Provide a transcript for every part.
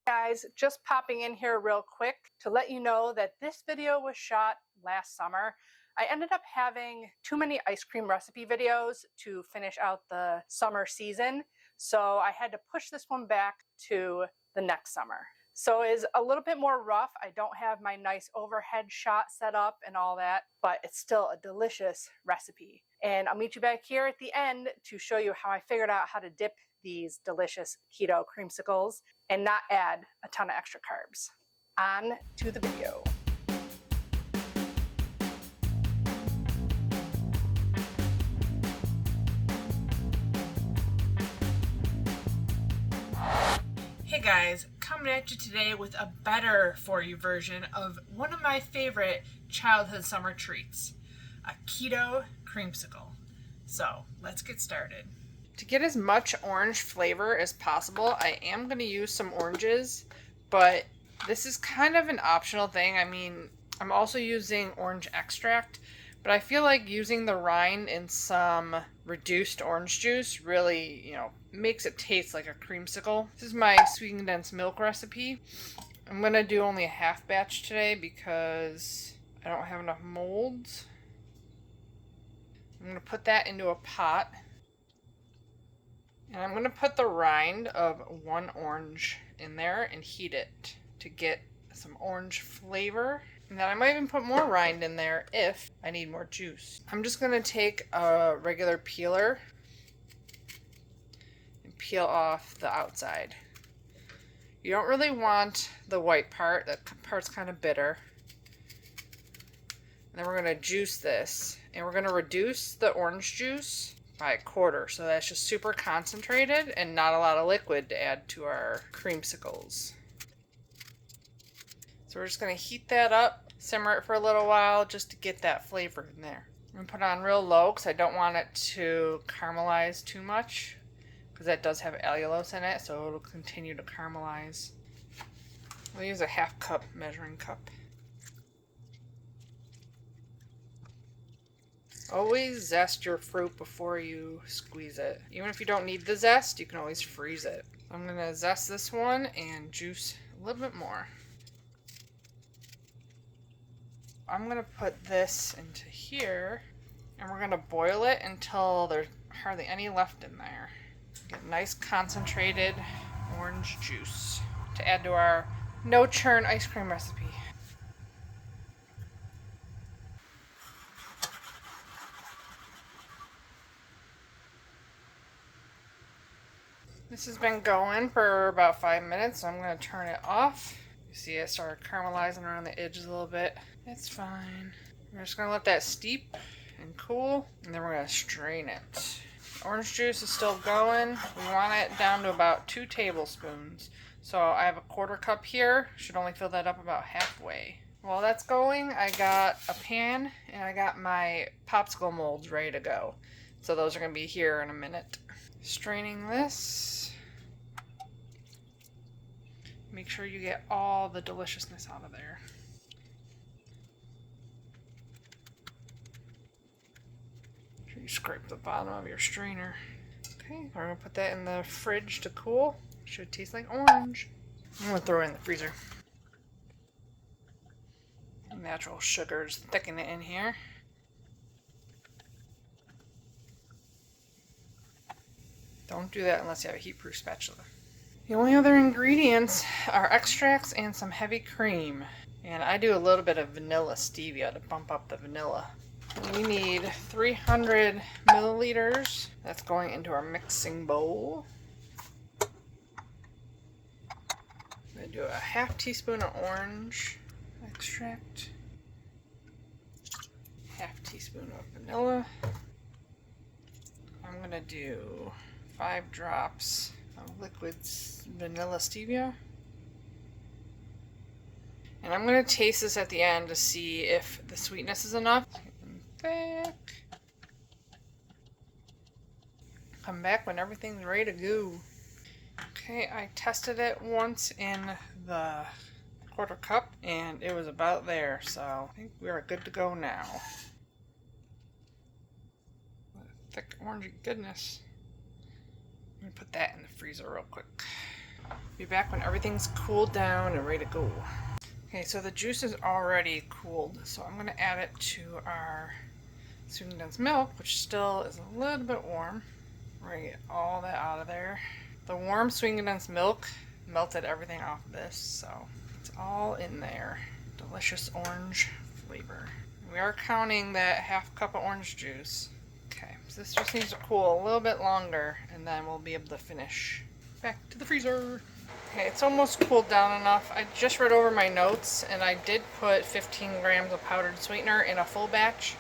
Guys, just popping in here real quick to let you know that this video was shot last summer. I ended up having too many ice cream recipe videos to finish out the summer season, so I had to push this one back to the next summer. So it's a little bit more rough. I don't have my nice overhead shot set up and all that, but it's still a delicious recipe. And I'll meet you back here at the end to show you how I figured out how to dip these delicious keto creamsicles and not add a ton of extra carbs. On to the video. Hey guys, coming at you today with a better for you version of one of my favorite childhood summer treats, a keto creamsicle. So let's get started. To get as much orange flavor as possible, I am going to use some oranges, but this is kind of an optional thing. I mean, I'm also using orange extract, but I feel like using the rind in some reduced orange juice really, makes it taste like a creamsicle. This is my sweet condensed milk recipe. I'm going to do only a half batch today because I don't have enough molds. I'm going to put that into a pot. And I'm going to put the rind of one orange in there and heat it to get some orange flavor. And then I might even put more rind in there if I need more juice. I'm just going to take a regular peeler and peel off the outside. You don't really want the white part. That part's kind of bitter. And then we're going to juice this. And we're going to reduce the orange juice by a quarter, so that's just super concentrated and not a lot of liquid to add to our creamsicles. So we're just going to heat that up, simmer it for a little while just to get that flavor in there. I'm going to put it on real low because I don't want it to caramelize too much because that does have allulose in it, so it'll continue to caramelize. I'll use a half cup measuring cup. Always zest your fruit before you squeeze it. Even if you don't need the zest, you can always freeze it. I'm going to zest this one and juice a little bit more. I'm going to put this into here and we're going to boil it until there's hardly any left in there. Get nice concentrated orange juice to add to our no churn ice cream recipe. This has been going for about 5 minutes, so I'm going to turn it off. You see it started caramelizing around the edges a little bit. It's fine. We're just going to let that steep and cool, and then we're going to strain it. Orange juice is still going. We want it down to about 2 tablespoons. So I have a quarter cup here. Should only fill that up about halfway. While that's going, I got a pan and I got my popsicle molds ready to go. So those are going to be here in a minute. Straining this. Make sure you get all the deliciousness out of there. Make sure you scrape the bottom of your strainer. Okay, we're going to put that in the fridge to cool. Should taste like orange. I'm going to throw it in the freezer. Natural sugars thicken it in here. Don't do that unless you have a heat-proof spatula. The only other ingredients are extracts and some heavy cream. And I do a little bit of vanilla stevia to bump up the vanilla. We need 300 milliliters. That's going into our mixing bowl. I'm going to do a half teaspoon of orange extract. Half teaspoon of vanilla. I'm going to do 5 drops of liquid vanilla stevia. And I'm going to taste this at the end to see if the sweetness is enough. Come back when everything's ready to go. Okay, I tested it once in the quarter cup and it was about there, so I think we are good to go now. Thick orangey goodness. Let me put that in the freezer real quick. Be back when everything's cooled down and ready to go. Okay, so the juice is already cooled, so I'm gonna add it to our sweetened condensed milk, which still is a little bit warm. We're gonna get all that out of there. The warm sweetened condensed milk melted everything off of this, so it's all in there. Delicious orange flavor. We are counting that half cup of orange juice. Okay, so this just needs to cool a little bit longer, and then we'll be able to finish. Back to the freezer. Okay, it's almost cooled down enough. I just read over my notes, and I did put 15 grams of powdered sweetener in a full batch.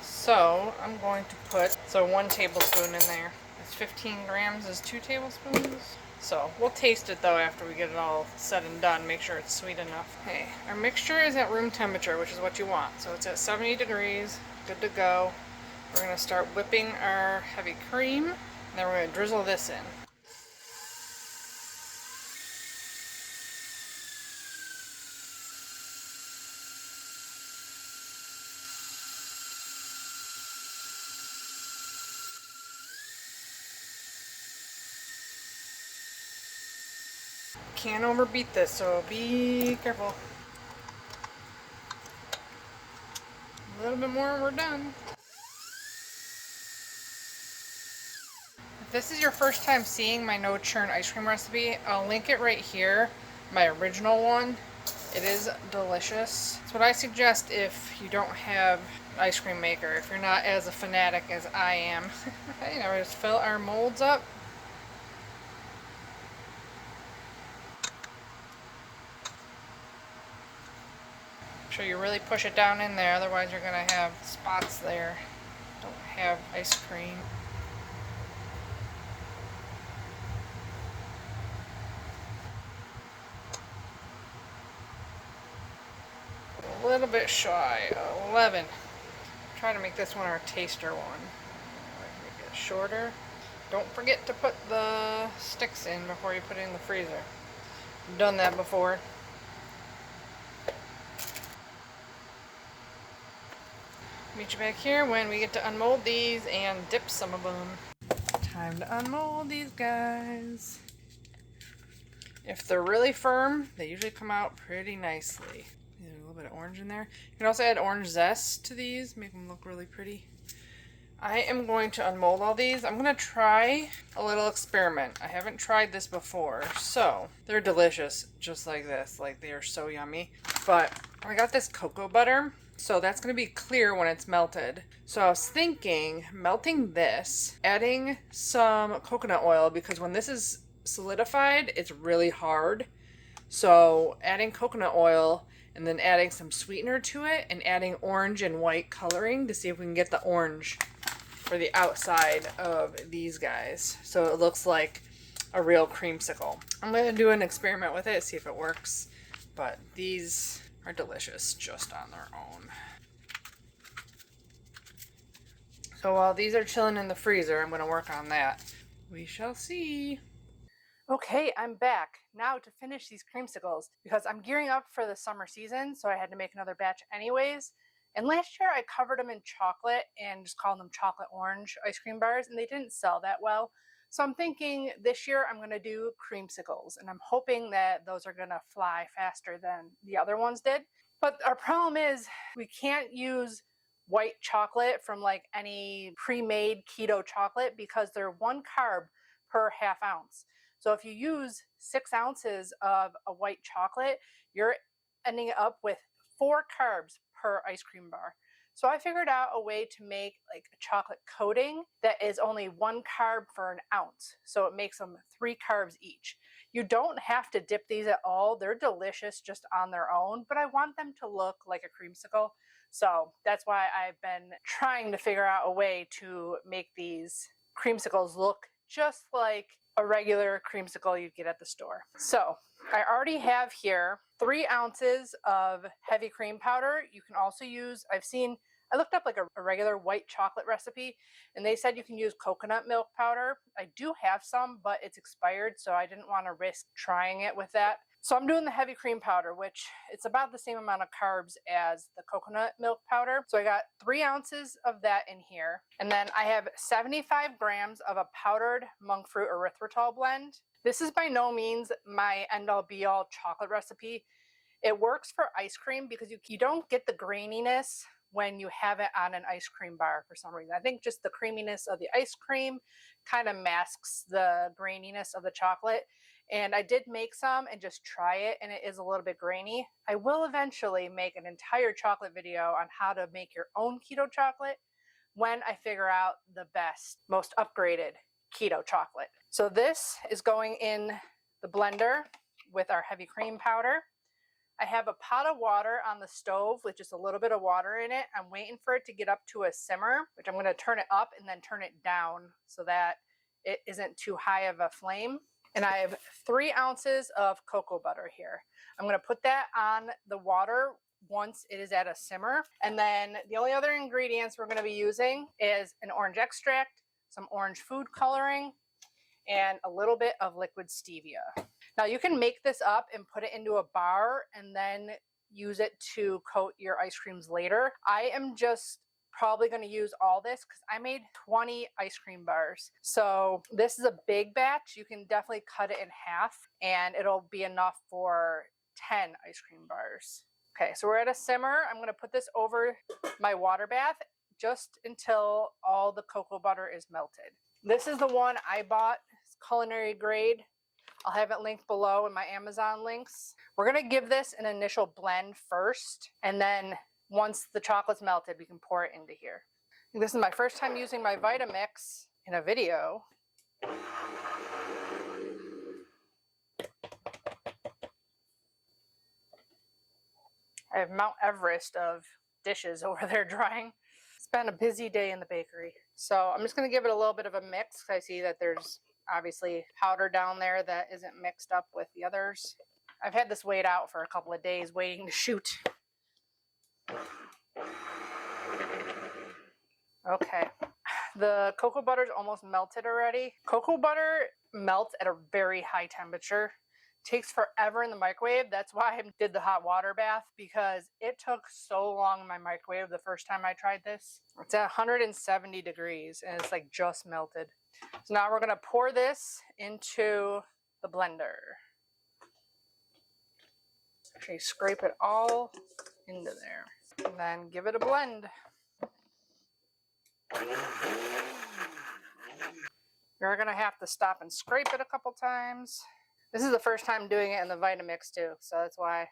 So I'm going to put 1 tablespoon in there. It's 15 grams is 2 tablespoons. So we'll taste it though after we get it all said and done. Make sure it's sweet enough. Okay, our mixture is at room temperature, which is what you want. So it's at 70 degrees, good to go. We're gonna start whipping our heavy cream, and then we're gonna drizzle this in. Can't overbeat this, so be careful. A little bit more and we're done. If this is your first time seeing my no churn ice cream recipe, I'll link it right here, my original one. It is delicious. It's what I suggest if you don't have an ice cream maker, if you're not as a fanatic as I am. Okay, now we just fill our molds up. Make sure you really push it down in there, otherwise you're gonna have spots there. Don't have ice cream. A little bit shy, 11. Try to make this one our taster one. Make it shorter. Don't forget to put the sticks in before you put it in the freezer. I've done that before. Meet you back here when we get to unmold these and dip some of them. Time to unmold these guys. If they're really firm, they usually come out pretty nicely. A little bit of orange in there. You can also add orange zest to these, make them look really pretty. I am going to unmold all these. I'm going to try a little experiment. I haven't tried this before, so they're delicious just like this. Like, they are so yummy. But I got this cocoa butter, so that's going to be clear when it's melted. So I was thinking melting this, adding some coconut oil, because when this is solidified, it's really hard. So adding coconut oil and then adding some sweetener to it and adding orange and white coloring to see if we can get the orange for the outside of these guys, so it looks like a real creamsicle. I'm going to do an experiment with it, see if it works, but these are delicious just on their own. So while these are chilling in the freezer, I'm going to work on that. We shall see. Okay, I'm back now to finish these creamsicles because I'm gearing up for the summer season, so I had to make another batch anyways. And last year I covered them in chocolate and just called them chocolate orange ice cream bars, and they didn't sell that well. So I'm thinking this year I'm going to do creamsicles, and I'm hoping that those are going to fly faster than the other ones did. But our problem is we can't use white chocolate from like any pre-made keto chocolate because they're 1 carb per half ounce. So if you use 6 ounces of a white chocolate, you're ending up with 4 carbs per ice cream bar. So I figured out a way to make like a chocolate coating that is only 1 carb for an ounce. So it makes them 3 carbs each. You don't have to dip these at all. They're delicious just on their own, but I want them to look like a creamsicle. So that's why I've been trying to figure out a way to make these creamsicles look just like a regular creamsicle you'd get at the store. So I already have here 3 ounces of heavy cream powder. You can also use, I looked up like a regular white chocolate recipe, and they said you can use coconut milk powder. I do have some, but it's expired, so I didn't want to risk trying it with that. So I'm doing the heavy cream powder, which it's about the same amount of carbs as the coconut milk powder. So I got 3 ounces of that in here. And then I have 75 grams of a powdered monk fruit erythritol blend. This is by no means my end-all be-all chocolate recipe. It works for ice cream because you don't get the graininess when you have it on an ice cream bar for some reason. I think just the creaminess of the ice cream kind of masks the graininess of the chocolate. And I did make some and just try it, and it is a little bit grainy. I will eventually make an entire chocolate video on how to make your own keto chocolate when I figure out the best, most upgraded keto chocolate. So this is going in the blender with our heavy cream powder. I have a pot of water on the stove with just a little bit of water in it. I'm waiting for it to get up to a simmer, which I'm going to turn it up and then turn it down so that it isn't too high of a flame. And I have 3 ounces of cocoa butter here. I'm going to put that on the water once it is at a simmer. And then the only other ingredients we're going to be using is an orange extract, some orange food coloring, and a little bit of liquid stevia. Now you can make this up and put it into a bar and then use it to coat your ice creams later. I am just probably going to use all this because I made 20 ice cream bars. So this is a big batch. You can definitely cut it in half and it'll be enough for 10 ice cream bars. Okay, so we're at a simmer. I'm going to put this over my water bath just until all the cocoa butter is melted. This is the one I bought. It's culinary grade. I'll have it linked below in my Amazon links. We're going to give this an initial blend first, and then once the chocolate's melted, we can pour it into here. This is my first time using my Vitamix in a video. I have Mount Everest of dishes over there drying. It's been a busy day in the bakery. So I'm just going to give it a little bit of a mix. I see that there's obviously powder down there that isn't mixed up with the others. I've had this weighed out for a couple of days waiting to shoot. Okay, the cocoa butter is almost melted already. Cocoa butter melts at a very high temperature. Takes forever in the microwave. That's why I did the hot water bath, because it took so long in my microwave the first time I tried this. It's at 170 degrees and it's like just melted. So now we're going to pour this into the blender. Actually scrape it all into there and then give it a blend. You're going to have to stop and scrape it a couple times. This is the first time doing it in the Vitamix too, so that's why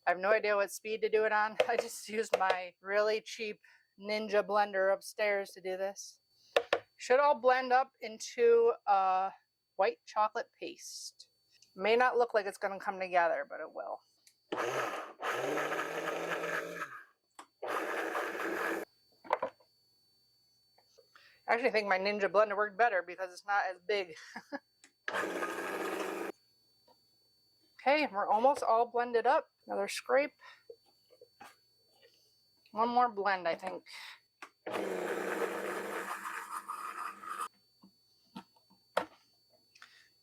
I have no idea what speed to do it on. I just used my really cheap Ninja blender upstairs to do this. Should all blend up into a white chocolate paste. May not look like it's going to come together, but it will. I actually think my Ninja blender worked better because it's not as big. Okay, we're almost all blended up. Another scrape. One more blend, I think.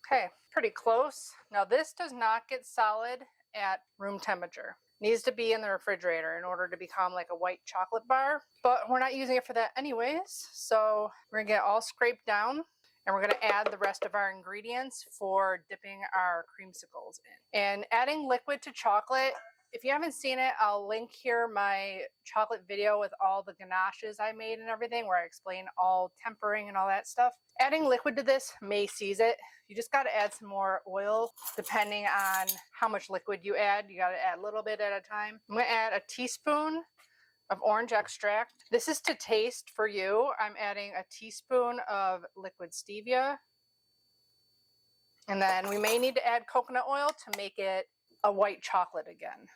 Okay, pretty close. Now this does not get solid at room temperature. It needs to be in the refrigerator in order to become like a white chocolate bar, but we're not using it for that anyways. So we're gonna get all scraped down and we're gonna add the rest of our ingredients for dipping our creamsicles in. And adding liquid to chocolate, if you haven't seen it, I'll link here my chocolate video with all the ganaches I made and everything, where I explain all tempering and all that stuff. Adding liquid to this may seize it. You just got to add some more oil depending on how much liquid you add. You got to add a little bit at a time. I'm going to add a teaspoon of orange extract. This is to taste for you. I'm adding a teaspoon of liquid stevia. And then we may need to add coconut oil to make it a white chocolate again.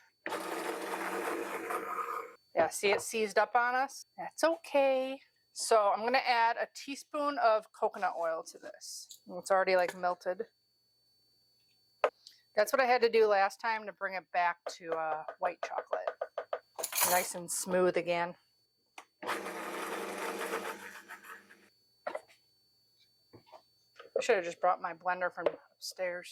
Yeah, see it seized up on us? That's okay. So I'm going to add a teaspoon of coconut oil to this. It's already like melted. That's what I had to do last time to bring it back to white chocolate. Nice and smooth again. I should have just brought my blender from upstairs.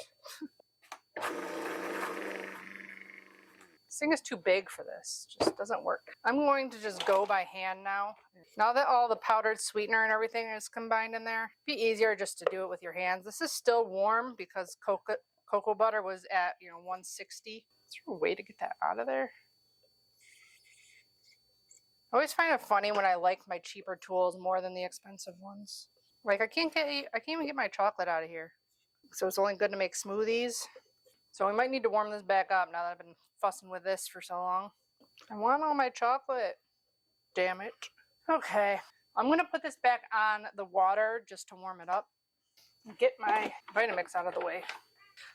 This thing is too big for this. It just doesn't work. I'm going to just go by hand now. Now that all the powdered sweetener and everything is combined in there, it'd be easier just to do it with your hands. This is still warm because cocoa butter was at 160. Is there a way to get that out of there? I always find it funny when I like my cheaper tools more than the expensive ones. Like I can't even get my chocolate out of here. So it's only good to make smoothies. So we might need to warm this back up now that I've been fussing with this for so long. I want all my chocolate. Damn it. Okay, I'm going to put this back on the water just to warm it up. Get my Vitamix out of the way.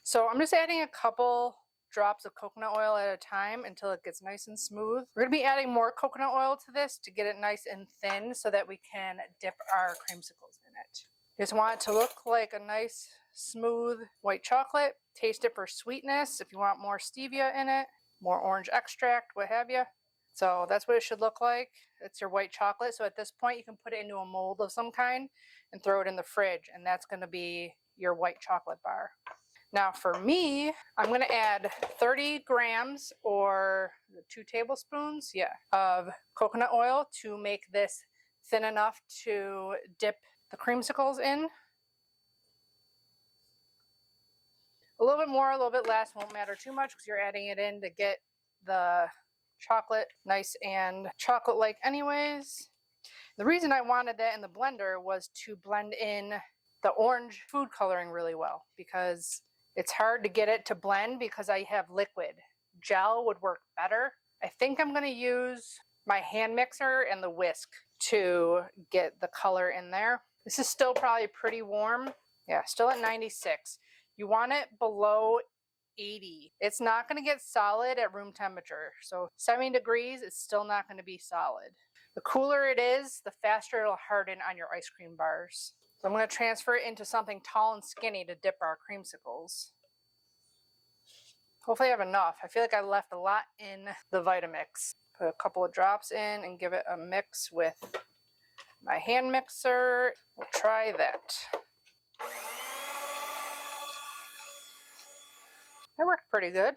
So I'm just adding a couple drops of coconut oil at a time until it gets nice and smooth. We're going to be adding more coconut oil to this to get it nice and thin so that we can dip our creamsicles in it. You just want it to look like a nice smooth white chocolate. Taste it for sweetness if you want more stevia in it, more orange extract, what have you. So that's what it should look like. It's your white chocolate. So at this point you can put it into a mold of some kind and throw it in the fridge, and that's going to be your white chocolate bar. Now for me, I'm going to add 30 grams or 2 tablespoons, of coconut oil to make this thin enough to dip the creamsicles in. A little bit more, a little bit less, won't matter too much because you're adding it in to get the chocolate nice and chocolate-like anyways. The reason I wanted that in the blender was to blend in the orange food coloring really well, because it's hard to get it to blend because I have liquid. Gel would work better. I think I'm going to use my hand mixer and the whisk to get the color in there. This is still probably pretty warm. Yeah, still at 96. You want it below 80. It's not going to get solid at room temperature. So 70 degrees, it's still not going to be solid. The cooler it is, the faster it'll harden on your ice cream bars. So I'm going to transfer it into something tall and skinny to dip our creamsicles. Hopefully I have enough. I feel like I left a lot in the Vitamix. Put a couple of drops in and give it a mix with my hand mixer. We'll try that. That worked pretty good.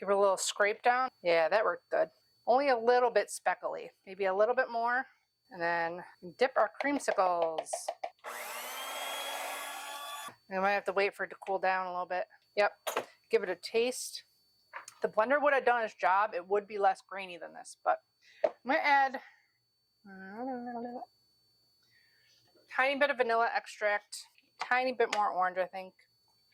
Give it a little scrape down. Yeah, that worked good. Only a little bit speckly. Maybe a little bit more. And then dip our creamsicles. We might have to wait for it to cool down a little bit. Yep. Give it a taste. The blender would have done its job. It would be less grainy than this, but I'm going to add a tiny bit of vanilla extract, tiny bit more orange, I think.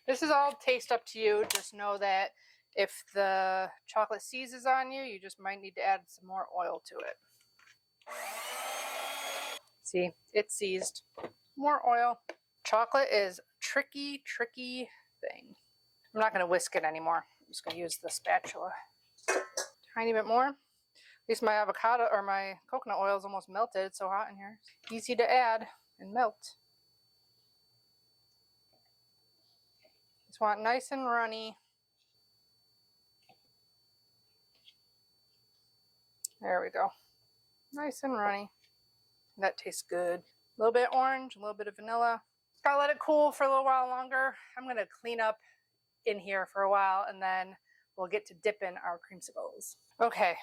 This is all taste up to you. Just know that if the chocolate seizes on you, you just might need to add some more oil to it. See, it seized. More oil. Chocolate is tricky thing. I'm not going to whisk it anymore. I'm just going to use the spatula. Tiny bit more. At least my avocado or my coconut oil is almost melted. It's so hot in here. Easy to add and melt. Just want it nice and runny. There we go. Nice and runny. That tastes good. A little bit orange, a little bit of vanilla. Gotta let it cool for a little while longer. I'm gonna clean up in here for a while and then we'll get to dipping our creamsicles. Okay,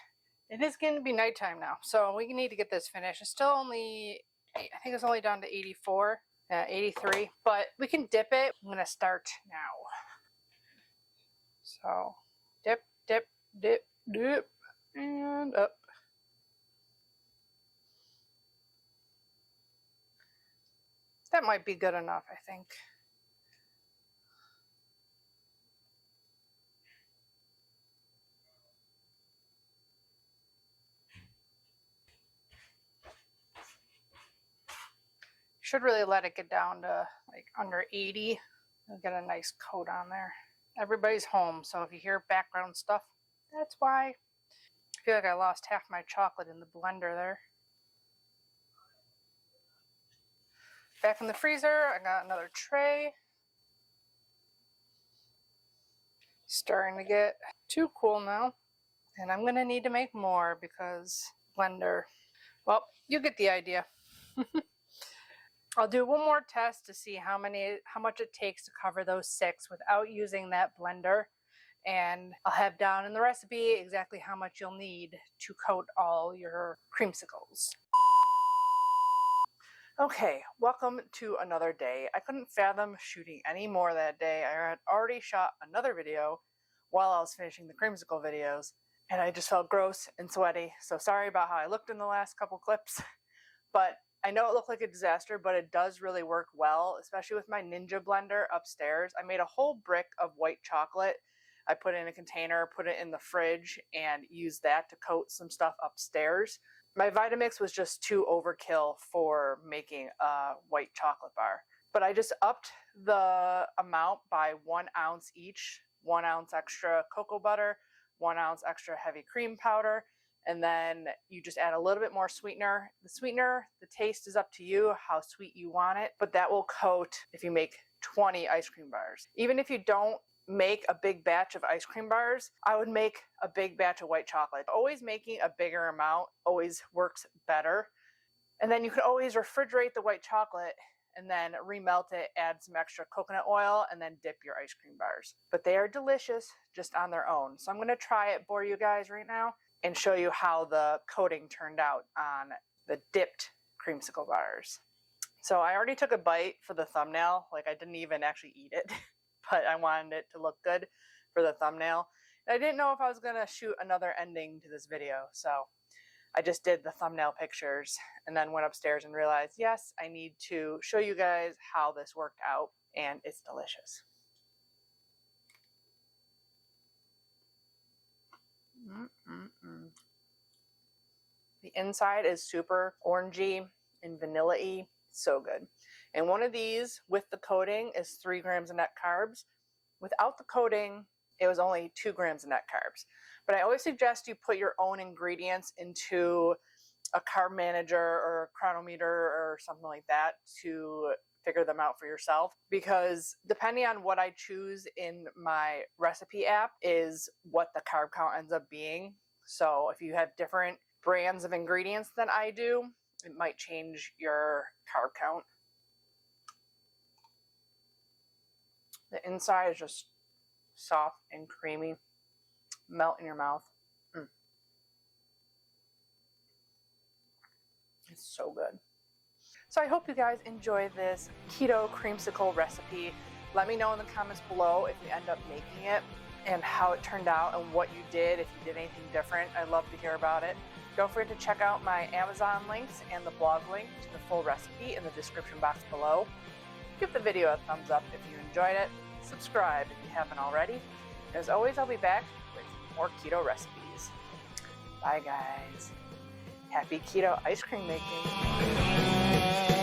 it is going to be nighttime now, so we need to get this finished. It's still only, I think it's only down to 84, 83, but we can dip it. I'm gonna start now. So dip, dip, dip, dip, and up. That might be good enough, I think. Should really let it get down to like under 80 and get a nice coat on there. Everybody's home, so if you hear background stuff, that's why. I feel like I lost half my chocolate in the blender there. Back in the freezer, I got another tray. Starting to get too cool now. And I'm gonna need to make more because blender. Well, you get the idea. I'll do one more test to see how much it takes to cover those 6 without using that blender. and I'll have down in the recipe exactly how much you'll need to coat all your creamsicles. Okay, welcome to another day. I couldn't fathom shooting any more that day. I had already shot another video while I was finishing the creamsicle videos, and I just felt gross and sweaty. So sorry about how I looked in the last couple clips, but I know it looked like a disaster, but it does really work well, especially with my Ninja blender upstairs. I made a whole brick of white chocolate. I put it in a container, put it in the fridge, and used that to coat some stuff upstairs. My Vitamix was just too overkill for making a white chocolate bar. But I just upped the amount by 1 ounce each, 1 ounce extra cocoa butter, 1 ounce extra heavy cream powder, and then you just add a little bit more sweetener. The sweetener, the taste is up to you, how sweet you want it, but that will coat if you make 20 ice cream bars. Even if you don't make a big batch of ice cream bars, I would make a big batch of white chocolate. Always making a bigger amount always works better. And then you can always refrigerate the white chocolate and then remelt it, add some extra coconut oil, and then dip your ice cream bars. But they are delicious just on their own. So I'm gonna try it for you guys right now and show you how the coating turned out on the dipped creamsicle bars. So I already took a bite for the thumbnail, like I didn't even actually eat it. But I wanted it to look good for the thumbnail. And I didn't know if I was gonna shoot another ending to this video, so I just did the thumbnail pictures and then went upstairs and realized, yes, I need to show you guys how this worked out, and it's delicious. The inside is super orangey and vanilla-y, so good. And one of these with the coating is 3 grams of net carbs. Without the coating, it was only 2 grams of net carbs. But I always suggest you put your own ingredients into a carb manager or a chronometer or something like that to figure them out for yourself, because depending on what I choose in my recipe app is what the carb count ends up being. So if you have different brands of ingredients than I do, it might change your carb count. The inside is just soft and creamy. Melt in your mouth. It's so good. So I hope you guys enjoy this keto creamsicle recipe. Let me know in the comments below if you end up making it and how it turned out and what you did, if you did anything different. I'd love to hear about it. Don't forget to check out my Amazon links and the blog link to the full recipe in the description box below. Give the video a thumbs up if you enjoyed it. Subscribe if you haven't already. As always, I'll be back with more keto recipes. Bye guys. Happy keto ice cream making.